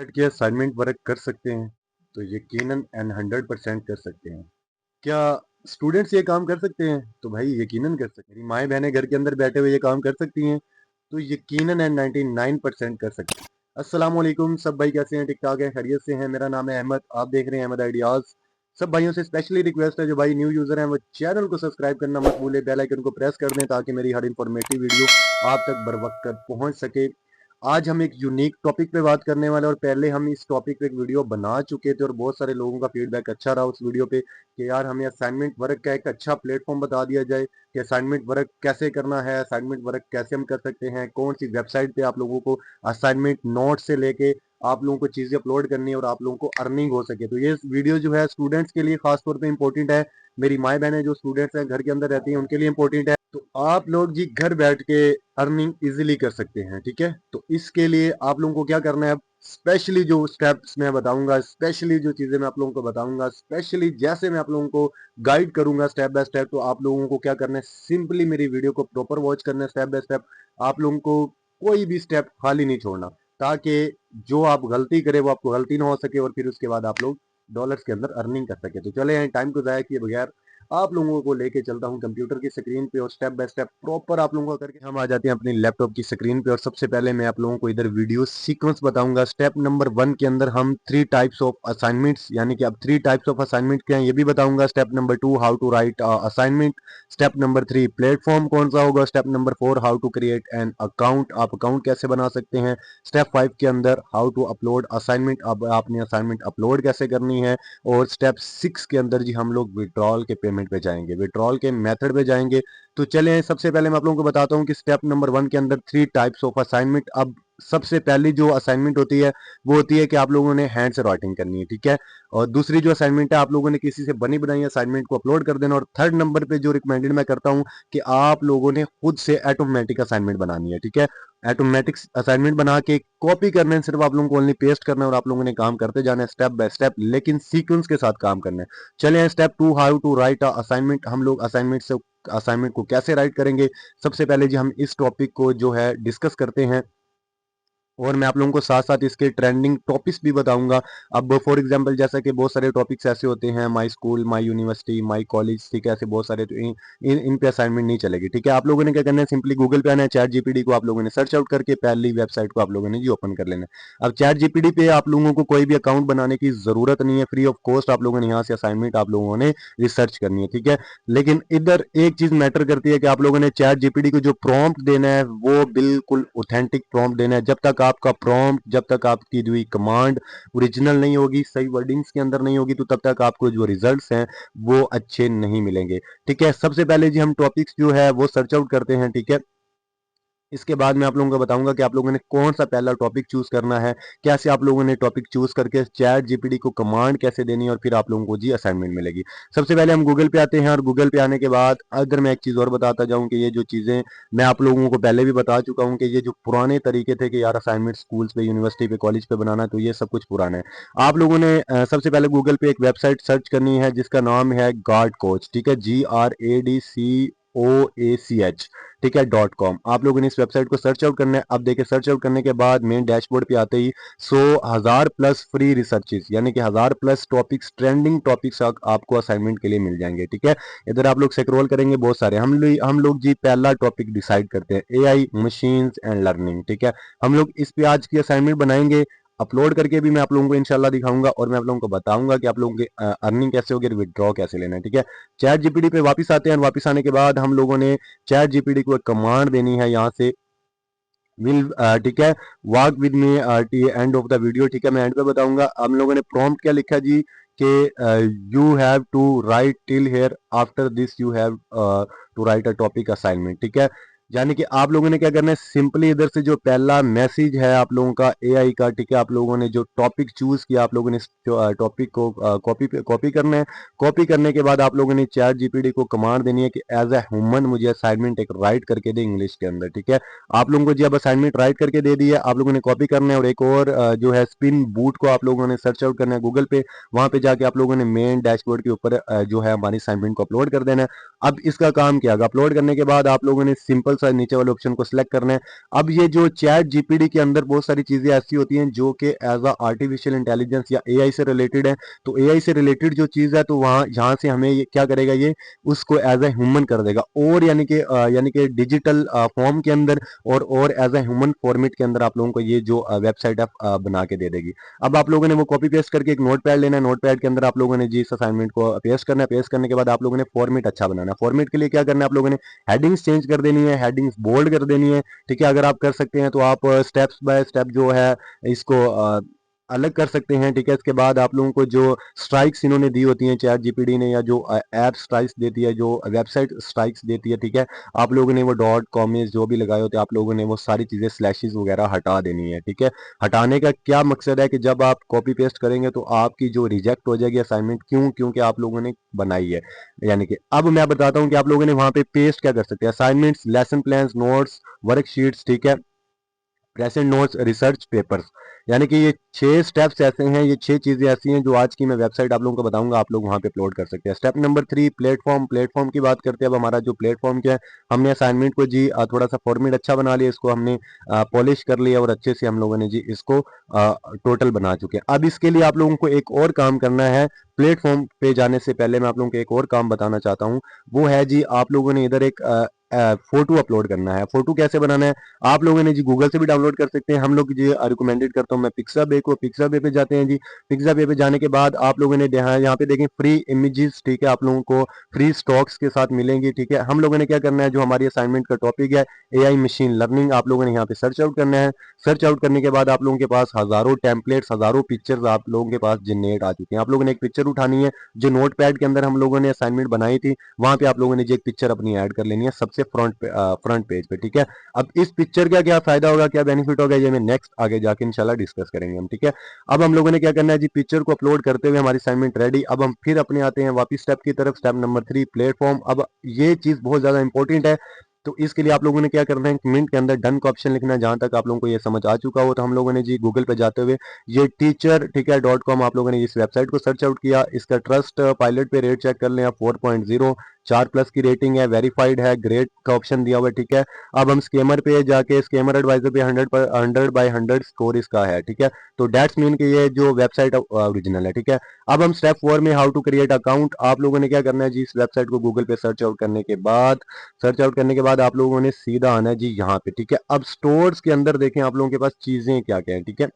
बैठ के assignment work कर सकते हैं? तो यकीनन एंड 100% कर सकते हैं। क्या स्टूडेंट्स ये काम कर सकते हैं? तो भाई यकीनन कर सकते हैं। मेरी माएँ बहनें घर के अंदर बैठे हुए ये काम कर सकती हैं? तो यकीनन एंड 99% कर सकते हैं। अस्सलाम वालेकुम, सब भाई कैसे हैं? ठीक-ठाक हैं? खैरियत से हैं? मेरा नाम है अहमद, आप देख रहे हैं अहमद आइडियाज़। सब भाइयों से स्पेशली रिक्वेस्ट है जो भाई न्यू यूज़र हैं वो चैनल को सब्सक्राइब करना मत भूलें, बेल आइकन को प्रेस कर दें ताकि मेरी हर इन्फॉर्मेटिव वीडियो आप तक बर वक़्त पहुँच सके। आज हम एक यूनिक टॉपिक पे बात करने वाले हैं और पहले हम इस टॉपिक पे एक वीडियो बना चुके थे और बहुत सारे लोगों का फीडबैक अच्छा रहा उस वीडियो पे कि यार हमें असाइनमेंट वर्क का एक अच्छा प्लेटफॉर्म बता दिया जाए कि असाइनमेंट वर्क कैसे करना है, असाइनमेंट वर्क कैसे हम कर सकते हैं, कौन सी वेबसाइट पे आप लोगों को असाइनमेंट नोट से लेके आप लोगों को चीज़ें अपलोड करनी है और आप लोगों को अर्निंग हो सके। तो ये वीडियो जो है स्टूडेंट्स के लिए खास तौर पे इम्पोर्टेंट है। मेरी माएँ बहनें जो स्टूडेंट्स हैं घर के अंदर रहती हैं उनके लिए इम्पोर्टेंट है। तो आप लोग जी घर बैठ के अर्निंग इजीली कर सकते हैं, ठीक है? तो इसके लिए आप लोगों को क्या करना है, स्पेशली जो स्टेप्स मैं बताऊँगा, स्पेशली जो चीज़ें मैं आप लोगों को बताऊँगा, स्पेशली जैसे मैं आप लोगों को गाइड करूँगा स्टेप बाय स्टेप, तो आप लोगों को क्या करना है, सिंपली मेरी वीडियो को प्रॉपर वॉच करना है स्टेप बाय स्टेप। आप लोगों को कोई भी स्टेप खाली नहीं छोड़ना, ताकि जो आप गलती करें वो आपको गलती ना हो सके और फिर उसके बाद आप लोग डॉलर्स के अंदर अर्निंग कर सके। तो चले टाइम को ज़ाया किए बगैर आप लोगों को लेके चलता हूँ कंप्यूटर की स्क्रीन पे और स्टेप बाय स्टेप प्रॉपर आप लोगों का करके हम आ जाते हैं अपनी लैपटॉप की स्क्रीन पे। और सबसे पहले मैं आप लोगों को इधर वीडियो सीक्वेंस बताऊंगा। स्टेप नंबर 1 के अंदर हम 3 टाइप्स ऑफ असाइनमेंट्स यानी कि अब 3 टाइप्स ऑफ असाइनमेंट क्या हैं ये भी बताऊंगा। Step number 2 how to write assignment, step number 3 platform कौन सा होगा, step number 4 how to create an account, आप अकाउंट कैसे बना सकते हैं, स्टेप 5 के अंदर हाउ टू अपलोड असाइनमेंट, अब आपने असाइनमेंट अपलोड कैसे करनी है, और स्टेप 6 के अंदर जी हम लोग विड्रॉल के पेमेंट पे जाएंगे, विड्रॉल के मेथड पे जाएंगे। तो चलें सबसे पहले मैं आप लोगों को बताता हूँ कि स्टेप नंबर 1 के अंदर 3 टाइप्स ऑफ असाइनमेंट। अब सबसे पहली जो असाइनमेंट होती है वो होती है कि आप लोगों ने हैंड से राइटिंग करनी है, ठीक है। और दूसरी जो असाइनमेंट है आप लोगों ने किसी से बनी बनाई असाइनमेंट को अपलोड कर देना। और थर्ड नंबर पे जो रिकमेंडेड मैं करता हूँ कि आप लोगों ने खुद से ऑटोमेटिक असाइनमेंट बनानी है, ठीक है। ऑटोमेटिक असाइनमेंट बना के कॉपी करना है, सिर्फ आप लोगों को ओनली पेस्ट करना है और आप लोगों ने काम करते जाना है स्टेप बाय स्टेप, लेकिन सीक्वेंस के साथ काम करना है। चलिए step 2 how to write a assignment. हम लोग असाइनमेंट को कैसे राइट करेंगे, सबसे पहले जी हम इस टॉपिक को जो है डिस्कस करते हैं और मैं आप लोगों को साथ साथ इसके ट्रेंडिंग टॉपिक्स भी बताऊंगा। अब फॉर एग्जांपल जैसा कि बहुत सारे टॉपिक्स ऐसे होते हैं, my school, my university, my college, ठीक है, ऐसे बहुत सारे, तो इन पे असाइनमेंट नहीं चलेगी, ठीक है। आप लोगों ने क्या करना है, सिंपली गूगल पे आना है, चैट जीपीटी को आप लोगों ने सर्च आउट करके पहली वेबसाइट को आप लोगों ने जी ओपन कर लेना है। अब चैट जीपीटी पे आप लोगों को कोई भी अकाउंट बनाने की जरूरत नहीं है, फ्री ऑफ कॉस्ट आप लोगों ने यहाँ से असाइनमेंट आप लोगों ने रिसर्च करनी है, ठीक है। लेकिन इधर एक चीज मैटर करती है कि आप लोगों ने चैट जीपीटी को जो प्रॉम्प्ट देना है वो बिल्कुल ऑथेंटिक प्रॉम्प्ट देना है। जब तक आपका प्रॉम्प्ट, जब तक आपकी हुई कमांड ओरिजिनल नहीं होगी, सही वर्डिंग्स के अंदर नहीं होगी, तो तब तक आपको जो रिजल्ट्स हैं वो अच्छे नहीं मिलेंगे, ठीक है। सबसे पहले जी हम टॉपिक्स जो है वो सर्च आउट करते हैं, ठीक है। इसके बाद मैं आप लोगों को बताऊंगा कि आप लोगों ने कौन सा पहला टॉपिक चूज करना है, कैसे आप लोगों ने टॉपिक चूज करके चैट जीपीटी को कमांड कैसे देनी है और फिर आप लोगों को जी असाइनमेंट मिलेगी। सबसे पहले हम गूगल पे आते हैं और गूगल पे आने के बाद अगर मैं एक चीज और बताता जाऊं कि ये जो चीजें मैं आप लोगों को पहले भी बता चुका हूं कि ये जो पुराने तरीके थे कि यार असाइनमेंट स्कूल्स पे, यूनिवर्सिटी पे, कॉलेज पे बनाना, तो ये सब कुछ पुराना है। आप लोगों ने सबसे पहले गूगल पे एक वेबसाइट सर्च करनी है जिसका नाम है गार्ड कोच, ठीक है, GRADCOACH, ठीक है, .com। आप लोगों ने इस वेबसाइट को सर्च आउट करना है। अब देखिए सर्च आउट करने के बाद मेन डैशबोर्ड पे आते ही 100,000 प्लस फ्री रिसर्चेस यानी कि 1000 प्लस टॉपिक्स, ट्रेंडिंग टॉपिक्स आपको असाइनमेंट के लिए मिल जाएंगे, ठीक है। इधर आप लोग स्क्रॉल करेंगे बहुत सारे, हम लोग जी पहला टॉपिक डिसाइड करते हैं एआई, मशीन्स एंड लर्निंग, ठीक है। हम लोग इस पे आज की असाइनमेंट बनाएंगे, अपलोड करके भी मैं आप लोगों को इंशाल्लाह दिखाऊंगा और मैं आप लोगों को बताऊंगा कि आप लोगों की अर्निंग कैसे होगी और विड्रॉ कैसे लेना है, ठीक है। चैट जीपीटी पे वापस आते हैं, वापस आने के बाद हम लोगों ने चैट जीपीटी को एक कमांड देनी है यहाँ से, विल, ठीक है, work with me T end of the video, ठीक है, मैं एंड पे बताऊंगा। हम लोगों ने प्रॉम्प्ट क्या लिखा जी कि you have to write till here, after this you have to write a topic assignment, ठीक है। यानी कि आप लोगों ने क्या करना है, सिंपली इधर से जो पहला मैसेज है आप लोगों का एआई का, ठीक है, आप लोगों ने जो टॉपिक चूज किया आप लोगों ने इस टॉपिक को कॉपी करना है। कॉपी करने के बाद आप लोगों ने चैट जीपीटी को कमांड देनी है कि एज ए ह्यूमन मुझे असाइनमेंट एक राइट करके दे इंग्लिश के अंदर, ठीक है। आप लोगों को जी अब असाइनमेंट राइट करके दे दी है, आप लोगों ने कॉपी करना है और एक और जो है स्पिन बूट को आप लोगों ने सर्च आउट करना है गूगल पे। वहां पे जाके आप लोगों ने मेन डैशबोर्ड के ऊपर जो है हमारी असाइनमेंट को अपलोड कर देना है। अब इसका काम क्या होगा, अपलोड करने के बाद आप लोगों ने सिंपल सा नीचे वाले ऑप्शन को सिलेक्ट करना है। अब ये जो चैट जीपीटी के अंदर बहुत सारी चीजें ऐसी होती हैं जो कि एज अ आर्टिफिशियल इंटेलिजेंस या एआई से रिलेटेड है। तो एआई से रिलेटेड जो चीज है तो वहाँ यहाँ से हमें ये क्या करेगा, ये उसको एज ए ह्यूमन कर देगा, और यानी कि डिजिटल फॉर्म के अंदर और एज ए ह्यूमन फॉर्मेट के अंदर आप लोगों को ये जो वेबसाइट है बना के दे देगी। अब आप लोगों ने वो कॉपी पेस्ट करके एक नोट पैड लेना है, नोट पैड के अंदर आप लोगों ने जी इस असाइनमेंट को पेस्ट करना है। पेस्ट करने के बाद आप लोगों ने फॉर्मेट अच्छा बनाना है। फॉर्मेट के लिए क्या करना है, आप लोगों ने हेडिंग्स चेंज कर देनी है, हेडिंग्स बोल्ड कर देनी है। ठीक है, अगर आप कर सकते हैं तो आप स्टेप्स बाय स्टेप जो है इसको अलग कर सकते हैं। ठीक है, इसके बाद आप लोगों को जो स्ट्राइक्स इन्होंने दी होती हैं चैट जीपीटी ने, या जो ऐप स्ट्राइक्स देती है, जो वेबसाइट स्ट्राइक्स देती है, ठीक है, आप लोगों ने वो डॉट कॉमेज जो भी लगाए होते हैं आप लोगों ने वो सारी चीजें स्लैशेस वगैरह हटा देनी है। ठीक है, हटाने का क्या मकसद है कि जब आप कॉपी पेस्ट करेंगे तो आपकी जो रिजेक्ट हो जाएगी असाइनमेंट, क्योंकि आप लोगों ने बनाई है। यानी कि अब मैं बताता हूं कि आप लोगों ने वहां पे पेस्ट क्या कर सकते हैं, assignments, lesson plan, notes, worksheets, ठीक है, प्रेजेंट नोट्स, रिसर्च पेपर्स। यानी कि ये 6 स्टेप्स ऐसे हैं, ये 6 चीजें ऐसी हैं जो आज की मैं वेबसाइट आप लोगों को बताऊंगा, आप लोग वहां पे अपलोड कर सकते हैं। Step number 3 platform. प्लेटफॉर्म की बात करते हैं। अब हमारा जो प्लेटफॉर्म क्या है, हमने असाइनमेंट को जी थोड़ा सा फॉर्मेट अच्छा बना लिया, इसको हमने पॉलिश कर लिया और अच्छे से हम लोगों ने जी इसको टोटल बना चुके हैं। अब इसके लिए आप लोगों को एक और काम करना है। प्लेटफॉर्म पे जाने से पहले मैं आप लोगों को एक और काम बताना चाहता हूँ, वो है जी आप लोगों ने इधर एक फोटो अपलोड करना है। फोटो कैसे बनाना है, आप लोगों ने जी गूगल से भी डाउनलोड कर सकते हैं। हम लोग जी रिकमेंडेड करता हूँ मैं पिक्साबे को। पिक्साबे पे जाते हैं जी। पिक्साबे पे जाने के बाद आप लोगों ने यहाँ पे देखें फ्री इमेजेस, ठीक है, आप लोगों को फ्री स्टॉक्स के साथ मिलेंगी। ठीक है, हम लोगों ने क्या करना है, जो हमारी असाइनमेंट का टॉपिक है एआई मशीन लर्निंग, आप लोगों ने यहाँ पे सर्च आउट करना है। सर्च आउट करने के बाद आप लोगों के पास हजारों टेम्पलेट्स, हजारों पिक्चर्स आप लोगों के पास जनरेट आ चुके हैं। आप लोगों ने एक पिक्चर उठानी है, जो नोट पैड के अंदर हम लोगों ने असाइनमेंट बनाई थी वहां पे आप लोगों ने जी एक पिक्चर अपनी ऐड कर लेनी है सबसे फ्रंट पेज पे। ठीक है, अब इस पिक्चर का क्या फायदा होगा, क्या बेनिफिट होगा, ये मैं नेक्स्ट आगे जाके इंशाल्लाह डिस्कस करेंगे हम। ठीक है, अब हम लोगों ने क्या करना है जी, पिक्चर को अपलोड करते हुए हमारी असाइनमेंट रेडी। अब हम फिर अपने आते हैं वापिस स्टेप की तरफ, स्टेप नंबर 3 प्लेटफॉर्म। अब ये चीज बहुत ज्यादा इंपॉर्टेंट है, तो इसके लिए आप लोगों ने क्या करना है, कमेंट के अंदर डन का ऑप्शन लिखना है। जहां तक आप लोगों को ये समझ आ चुका हो तो हम लोगों ने जी गूगल पे जाते हुए ये टीचर, ठीक है, .com आप लोगों ने इस वेबसाइट को सर्च आउट किया। इसका ट्रस्ट पायलट पे रेट चेक कर लें आप, 4.0, 4+ की रेटिंग है, वेरीफाइड है, ग्रेट का ऑप्शन दिया हुआ है। ठीक है, अब हम स्केमर पे जाके स्केमर एडवाइजर पे 100/100 स्कोर इसका है। ठीक है, तो डेट्स मीन कि ये जो वेबसाइट ओरिजिनल है। ठीक है, अब हम स्टेप 4 में हाउ टू क्रिएट अकाउंट, आप लोगों ने क्या करना है जी, इस वेबसाइट को गूगल पे सर्च आउट करने के बाद आप लोगों ने सीधा आना है जी यहाँ पे। ठीक है, अब स्टोर्स के अंदर देखें आप लोगों के पास चीजें क्या क्या है। ठीक है,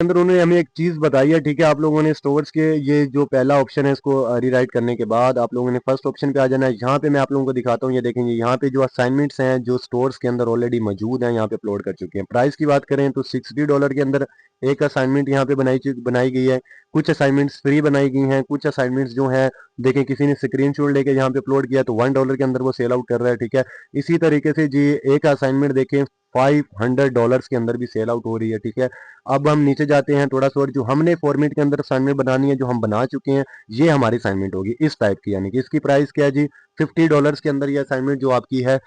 अंदर उन्होंने हमें एक चीज बताई है। ठीक है, आप लोगों ने स्टोर्स के ये जो पहला ऑप्शन है इसको रीराइट करने के बाद आप लोगों ने फर्स्ट ऑप्शन पे आ जाना है। यहाँ पे मैं आप लोगों को दिखाता हूँ, ये देखेंगे यहाँ पे जो असाइनमेंट्स हैं जो स्टोर्स के अंदर ऑलरेडी मौजूद हैं यहाँ पे अपलोड कर चुके हैं। प्राइस की बात करें तो $60 के अंदर एक असाइनमेंट यहाँ पे बनाई गई है। कुछ असाइनमेंट्स फ्री बनाई गई हैं, कुछ असाइनमेंट्स जो है देखें किसी ने स्क्रीनशॉट लेके यहाँ पे अपलोड किया तो $1 के अंदर वो सेल आउट कर रहा है। ठीक है, इसी तरीके से जी एक असाइनमेंट देखें $500 के अंदर भी सेल आउट हो रही है। ठीक है, अब हम नीचे जाते हैं थोड़ा सा, और जो हमने फॉर्मेट के अंदर असाइनमेंट बनानी है जो हम बना चुके हैं ये हमारी असाइनमेंट होगी इस टाइप की, यानी कि इसकी प्राइस क्या है जी, $50 के अंदर ये असाइनमेंट जो आपकी है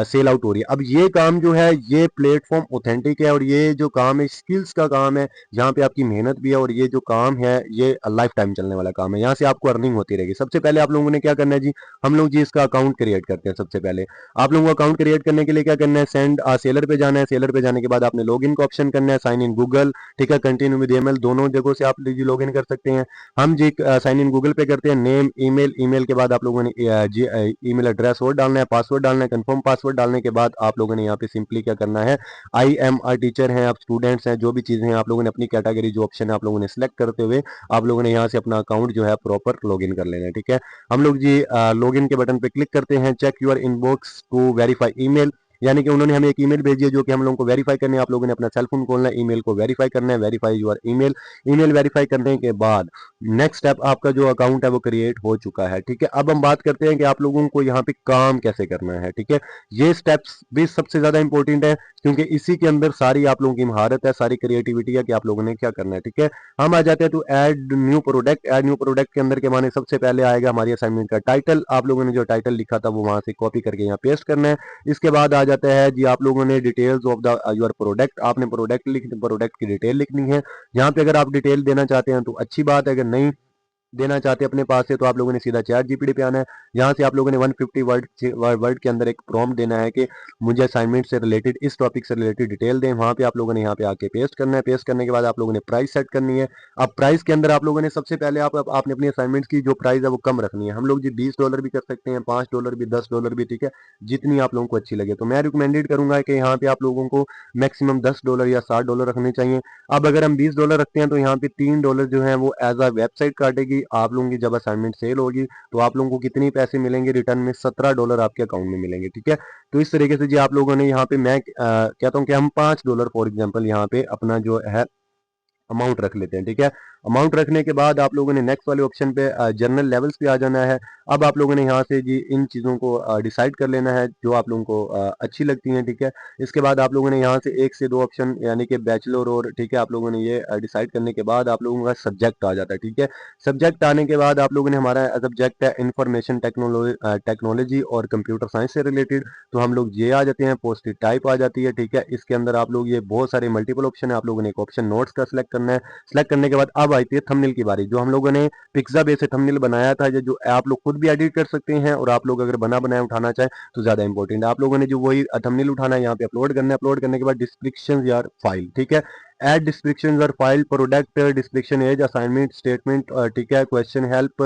सेल आउट हो रही है। अब ये काम जो है ये प्लेटफॉर्म ऑथेंटिक है, और ये जो काम है स्किल्स का काम है, यहाँ पे आपकी मेहनत भी है, और ये जो काम है ये लाइफ टाइम चलने वाला काम है, यहाँ से आपको अर्निंग होती रहेगी। सबसे पहले आप लोगों ने क्या करना है जी, हम लोग जी इसका अकाउंट क्रिएट करते हैं। सबसे पहले आप लोगों को अकाउंट क्रिएट करने के लिए क्या करना है, सेंड सेलर पे जाना है। सेलर पे जाने के बाद आपने लॉग इन का ऑप्शन करना है, साइन इन गूगल, ठीक है, कंटिन्यू विद ईमेल, दोनों जगहों से आप जी लॉग इन कर सकते हैं। हम जी साइन इन गूगल पे करते हैं, नेम, ईमेल, ईमेल के बाद आप लोगों ने जी ईमेल एड्रेस और डालना है, पासवर्ड डालना है, कंफर्म पासवर्ड डालने के बाद आप लोगों ने यहाँ पे सिंपली क्या करना है, आई एम आ टीचर हैं आप, स्टूडेंट्स हैं, जो भी चीजें हैं आप लोगों ने अपनी कैटेगरी जो ऑप्शन है आप लोगों ने सिलेक्ट करते हुए आप लोगों ने यहाँ से अपना अकाउंट जो है प्रॉपर लॉग इन कर लेना है। ठीक है, हम लोग जी लॉग इन के बटन पे क्लिक करते हैं, check your inbox to verify email, यानी कि उन्होंने हमें एक ईमेल भेजी है जो कि हम लोगों को वेरीफाई करनी है। आप लोगों ने अपना सेलफोन खोलना है, ईमेल को वेरीफाई करना है, verify your email. Email verify करने के बाद नेक्स्ट स्टेप आपका जो अकाउंट है वो क्रिएट हो चुका है। ठीक है, अब हम बात करते हैं कि आप लोगों को यहाँ पे काम कैसे करना है। ठीक है, ये स्टेप्स भी सबसे ज्यादा इंपॉर्टेंट है क्योंकि इसी के अंदर सारी आप लोगों की महारत है, सारी क्रिएटिविटी है कि आप लोगों ने क्या करना है। ठीक है, हम आ जाते हैं तो add new product. Add new product के अंदर के माने सबसे पहले आएगा हमारी असाइनमेंट का टाइटल। आप लोगों ने जो टाइटल लिखा था वो वहां से कॉपी करके यहाँ पेस्ट करना है। इसके बाद आ जाता है जी आप लोगों ने details of the your product, आपने प्रोडक्ट की डिटेल लिखनी है। यहाँ पे अगर आप डिटेल देना चाहते हैं तो अच्छी बात है, अगर नहीं देना चाहते हैं अपने पास से, तो आप लोगों ने सीधा चैट जीपीटी पे आना है। यहाँ से आप लोगों ने 150 वर्ड के अंदर एक प्रॉम्प्ट देना है कि मुझे असाइनमेंट से रिलेटेड, इस टॉपिक से रिलेटेड डिटेल दें। वहाँ पे आप लोगों ने यहाँ पे आके पेस्ट करना है। पेस्ट करने के बाद आप लोगों ने प्राइस सेट करनी है। अब प्राइस के अंदर आप लोगों ने सबसे पहले आपने अपनी असाइनमेंट की जो प्राइस है वो कम रखनी है। हम लोग जी $20 भी कर सकते हैं, $5 भी, $10 भी, ठीक है, जितनी आप लोगों को अच्छी लगे। तो मैं रिकमेंडेड करूंगा कि यहाँ पे आप लोगों को मैक्सिमम $10 या $60 रखने चाहिए। अब अगर हम $20 रखते हैं तो यहाँ पे $3 जो है वो एज अ वेबसाइट काटेगी। आप लोगों की जब असाइनमेंट सेल होगी तो आप लोगों को कितने पैसे मिलेंगे रिटर्न में? $17 आपके अकाउंट में मिलेंगे, ठीक है। तो इस तरीके से जी आप लोगों ने यहाँ पे, मैं कहता हूँ कि हम $5 फॉर एग्जाम्पल यहाँ पे अपना जो है अमाउंट रख लेते हैं, ठीक है। अमाउंट रखने के बाद आप लोगों ने नेक्स्ट वाले ऑप्शन पे जनरल लेवल्स पे आ जाना है। अब आप लोगों ने यहाँ से जी इन चीज़ों को डिसाइड कर लेना है जो आप लोगों को अच्छी लगती हैं, ठीक है। इसके बाद आप लोगों ने यहाँ से 1 से 2 ऑप्शन यानी कि बैचलर और, ठीक है, आप लोगों ने ये डिसाइड करने के बाद आप लोगों का सब्जेक्ट आ जाता है, ठीक है। सब्जेक्ट आने के बाद आप लोगों ने, हमारा सब्जेक्ट है इंफॉर्मेशन टेक्नोलॉजी और कंप्यूटर साइंस से रिलेटेड, तो हम लोग ये आ जाते हैं। पोस्ट टाइप आ जाती है, ठीक है। इसके अंदर आप लोग, ये बहुत सारे मल्टीपल ऑप्शन है, आप लोगों ने एक ऑप्शन नोट्स का सिलेक्ट करना है। सेलेक्ट करने के बाद अब आती है थंबनेल की बारी। जो हम लोगों ने पिक्साबे से थंबनेल बनाया था, जो आप लोग खुद भी एडिट कर सकते हैं, और आप लोग अगर बना बनाया उठाना चाहें तो ज्यादा इंपॉर्टेंट है। आप लोगों ने जो वही थंबनेल उठाना है, यहाँ पे अपलोड करना है। अपलोड करने के बाद डिस्क्रिप्शन यार फाइल, ठीक है, एड डिस्क्रिप्शन और file, product description, age, assignment, statement, ठीक है, क्वेश्चन, हेल्प,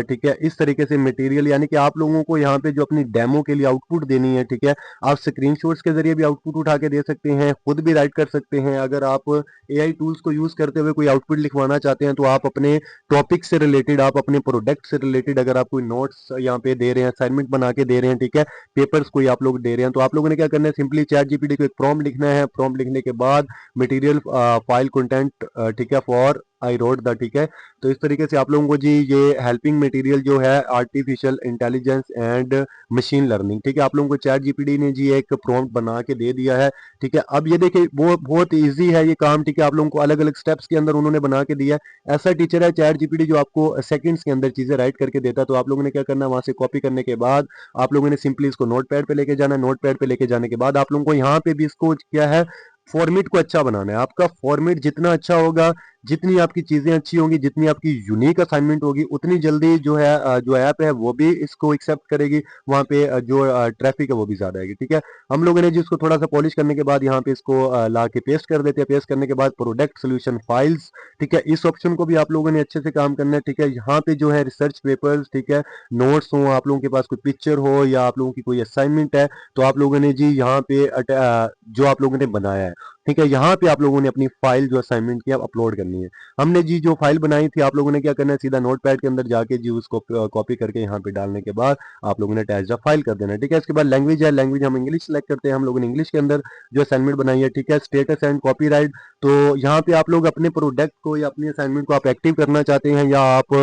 ठीक है। इस तरीके से मटेरियल, यानी कि आप लोगों को यहाँ पे जो अपनी डेमो के लिए आउटपुट देनी है, ठीक है, आप स्क्रीनशॉट्स के जरिए भी आउटपुट उठा के दे सकते हैं, खुद भी राइट कर सकते हैं। अगर आप एआई टूल्स को यूज करते हुए कोई आउटपुट लिखवाना चाहते हैं तो आप अपने टॉपिक से रिलेटेड, आप अपने प्रोडक्ट से रिलेटेड, अगर आप कोई नोट्स यहाँ पे दे रहे हैं, असाइनमेंट बना के दे रहे हैं, ठीक है, पेपर्स कोई आप लोग दे रहे हैं, तो आप लोगों ने क्या करना है, सिंपली चैट जीपीटी को एक प्रॉम्प्ट लिखना है। प्रॉम्प्ट लिखने के बाद मटेरियल फाइल कंटेंट, ठीक है, फॉर आई रोट द, ठीक है। तो इस तरीके से आप लोगों को जी ये हेल्पिंग मटेरियल जो है artificial intelligence and machine learning, ठीक है, आप लोगों को चैट जीपीटी ने जी एक प्रॉम्प्ट बना के दे दिया है, ठीक है। अब ये देखिए वो बहुत इजी है ये काम, ठीक है, आप लोगों को अलग अलग स्टेप्स के अंदर उन्होंने बना के दिया है। ऐसा टीचर है चैट जीपीटी जो आपको सेकंड्स के अंदर चीजें राइट करके देता है। तो आप लोगों ने क्या करना है, वहां से कॉपी करने के बाद आप लोगों ने सिंपली इसको नोटपैड पे लेके जाना है। नोटपैड पे लेके जाने के बाद आप लोगों को यहाँ पे भी इसको क्या है, फॉर्मेट को अच्छा बनाना है। आपका फॉर्मेट जितना अच्छा होगा, जितनी आपकी चीजें अच्छी होंगी, जितनी आपकी यूनिक असाइनमेंट होगी, उतनी जल्दी जो है जो ऐप है वो भी इसको एक्सेप्ट करेगी। वहां पे जो ट्रैफिक है वो भी ज्यादा आएगी, ठीक है। हम लोगों ने जिसको थोड़ा सा पॉलिश करने के बाद यहाँ पे इसको ला के पेस्ट कर देते हैं। पेस्ट करने के बाद प्रोडक्ट सोल्यूशन फाइल्स, ठीक है, इस ऑप्शन को भी आप लोगों ने अच्छे से काम करना है, ठीक है। यहाँ पे जो है रिसर्च पेपर्स, ठीक है, नोट्स हो, आप लोगों के पास कोई पिक्चर हो या आप लोगों की कोई असाइनमेंट है, तो आप लोगों ने जी यहाँ पे जो आप लोगों ने बनाया है, ठीक है, यहाँ पे आप लोगों ने अपनी फाइल जो असाइनमेंट की अपलोड करनी है। हमने जी जो फाइल बनाई थी, आप लोगों ने क्या करना है, सीधा नोटपैड के अंदर जाके जी उसको कॉपी करके यहाँ पे डालने के बाद आप लोगों ने अटैच फाइल कर देना है, ठीक है। इसके बाद लैंग्वेज है, लैंग्वेज हम इंग्लिश सेलेक्ट करते हैं। हम लोगों ने इंग्लिश के अंदर जो असाइनमेंट बनाई है, ठीक है। स्टेटस एंड कॉपीराइट, तो यहाँ पे आप लोग अपने प्रोडक्ट को या अपनी असाइनमेंट को आप एक्टिव करना चाहते हैं या आप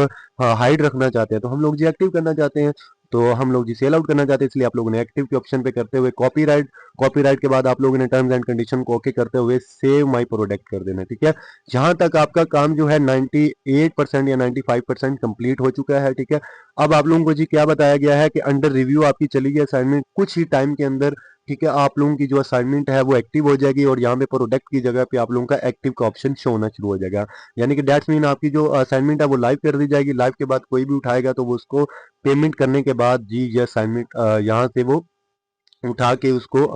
हाइड रखना चाहते हैं। तो हम लोग जी एक्टिव करना चाहते हैं, तो हम लोग जी सेल आउट करना चाहते हैं, इसलिए आप लोगों ने एक्टिव के ऑप्शन पे करते हुए कॉपीराइट, कॉपीराइट के बाद आप लोगों ने टर्म्स एंड कंडीशन को ओके करते हुए सेव माय प्रोडक्ट कर देना, ठीक है। जहां तक आपका काम जो है 98% या 95% कंप्लीट हो चुका है, ठीक है। अब आप लोगों को जी क्या बताया गया है कि अंडर रिव्यू आपकी चली गई असाइनमेंट कुछ ही टाइम के अंदर, ठीक है, आप लोगों की जो असाइनमेंट है वो एक्टिव हो जाएगी और यहाँ पे प्रोडक्ट की जगह पे आप लोगों का एक्टिव का ऑप्शन शो होना शुरू हो जाएगा। यानी कि दैट्स मीन आपकी जो असाइनमेंट है वो लाइव कर दी जाएगी। लाइव के बाद कोई भी उठाएगा तो वो उसको पेमेंट करने के बाद जी ये असाइनमेंट यहाँ से वो उठा के उसको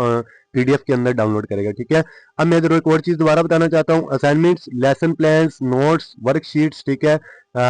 पीडीएफ के अंदर डाउनलोड करेगा, ठीक है। अब मैं इधर एक और चीज दोबारा बताना चाहता हूँ, assignments, lesson plans, notes, worksheets, ठीक है,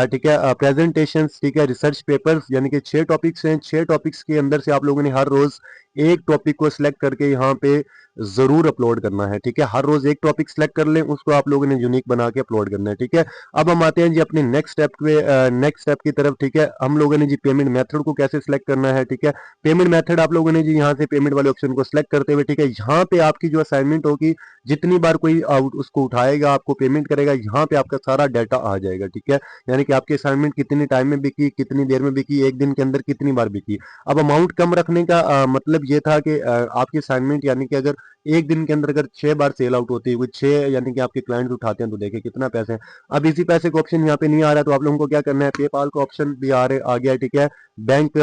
ठीक है, प्रेजेंटेशन, ठीक है, रिसर्च पेपर्स, यानी कि 6 टॉपिक्स हैं। 6 टॉपिक्स के अंदर से आप लोगों ने हर रोज एक टॉपिक को सिलेक्ट करके यहाँ पे जरूर अपलोड करना है, ठीक है। हर रोज एक टॉपिक सिलेक्ट कर लें, उसको आप लोगों ने यूनिक बना के अपलोड करना है, ठीक है। अब हम आते हैं जी अपने नेक्स्ट स्टेप पे, नेक्स्ट स्टेप की तरफ, ठीक है। हम लोगों ने जी पेमेंट मेथड को कैसे सिलेक्ट करना है, ठीक है। पेमेंट मेथड आप लोगों ने जी यहाँ से पेमेंट वाले ऑप्शन को सिलेक्ट करते हुए, ठीक है, यहाँ पे आपकी जो असाइनमेंट होगी, जितनी बार कोई उसको उठाएगा, आपको पेमेंट करेगा, यहाँ पे आपका सारा डाटा आ जाएगा, ठीक है। यानी कि आपकी असाइनमेंट कितने टाइम में बिकी, कितनी देर में बिकी, एक दिन के अंदर कितनी बार बिकी। अब अमाउंट कम रखने का मतलब ये था कि आपकी असाइनमेंट, यानी कि अगर एक दिन के अंदर अगर 6 बार सेल आउट होती है, कुछ 6 यानी कि आपके क्लाइंट्स उठाते हैं, तो देखिए कितना पैसे है। अब इसी पैसे का ऑप्शन यहाँ पे नहीं आ रहा है, तो आप लोगों को क्या करना है, पेपाल का ऑप्शन भी आ गया है, ठीक है। बैंक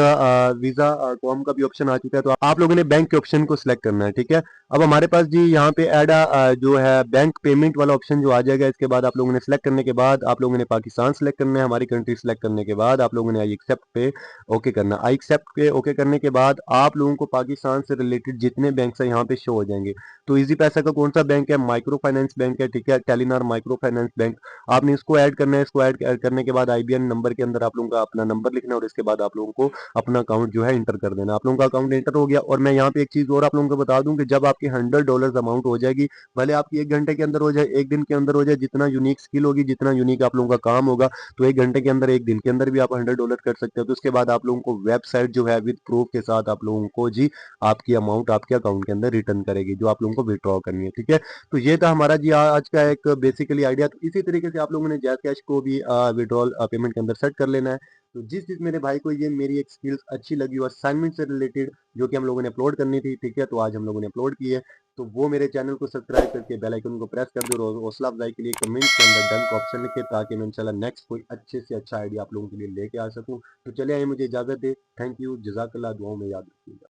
वीजा कॉम का भी ऑप्शन आ चुका है, तो आप लोगों ने बैंक के ऑप्शन को सिलेक्ट करना है, ठीक है। है। अब हमारे पास जी यहाँ पे ऐड जो है बैंक पेमेंट वाला ऑप्शन जो आ जाएगा, इसके बाद आप लोगों ने सेलेक्ट करने के बाद आप लोगों ने पाकिस्तान सेलेक्ट करना है, हमारी कंट्री सेलेक्ट करने के बाद आप लोगों ने आई एक्सेप्ट पे ओके करना। आई एक्सेप्ट पे ओके करने के बाद आप लोगों को पाकिस्तान से रिलेटेड जितने बैंक है यहाँ पे शो हो जाएंगे। तो इजी पैसा का कौन सा बैंक है, माइक्रो फाइनेंस बैंक है, ठीक है, टेलीनार माइक्रो फाइनेंस बैंक। आपने इसको ऐड करना है, इसको ऐड करने के बाद आईबीएन नंबर के अंदर आप लोगों का अपना नंबर लिखना है और इसके बाद आप लोगों को अपना अकाउंट जो है इंटर कर देना। आप लोगों का अकाउंट इंटर हो गया। और मैं यहाँ पे एक चीज और आप लोगों को बता दूं कि जब आपकी $100 अमाउंट हो जाएगी, भले आपकी 1 घंटे के अंदर हो जाए, 1 दिन के अंदर हो जाए, जितना यूनिक स्किल होगी, जितना यूनिक आप लोगों का काम होगा, तो 1 घंटे के अंदर, 1 दिन के अंदर भी आप $100 कर सकते हो। तो उसके बाद आप लोगों को वेबसाइट जो है विद प्रूफ के साथ आप लोगों को जी आपकी अमाउंट आपके अकाउंट के अंदर रिटर्न करेगी, जो आप लोगों को विड्रॉ करनी है, ठीक है। तो ये था हमारा जी आज का एक बेसिकली आइडिया। तो इसी तरीके से आप लोगों ने जैज कैश को भी विड्रॉल पेमेंट के अंदर सेट कर लेना है। तो जिस चीज मेरे भाई को ये मेरी एक स्किल्स अच्छी लगी और असाइनमेंट से रिलेटेड जो कि हम लोगों ने अपलोड करनी थी, ठीक है, तो आज हम लोगों ने अपलोड की है। तो वो मेरे चैनल को सब्सक्राइब करके बेल आइकन को प्रेस कर दो और हौसला अफजाई के लिए कमेंट के अंदर डन का ऑप्शन लिखे, ताकि मैं इंशाल्लाह नेक्स्ट कोई अच्छे से अच्छा आइडिया आप लोगों के लिए लेके आ सकूं। तो चलिए आइए, मुझे इजाजत दे। थैंक यू, जजाकल्लाह, दुआओं में याद रखिएगा।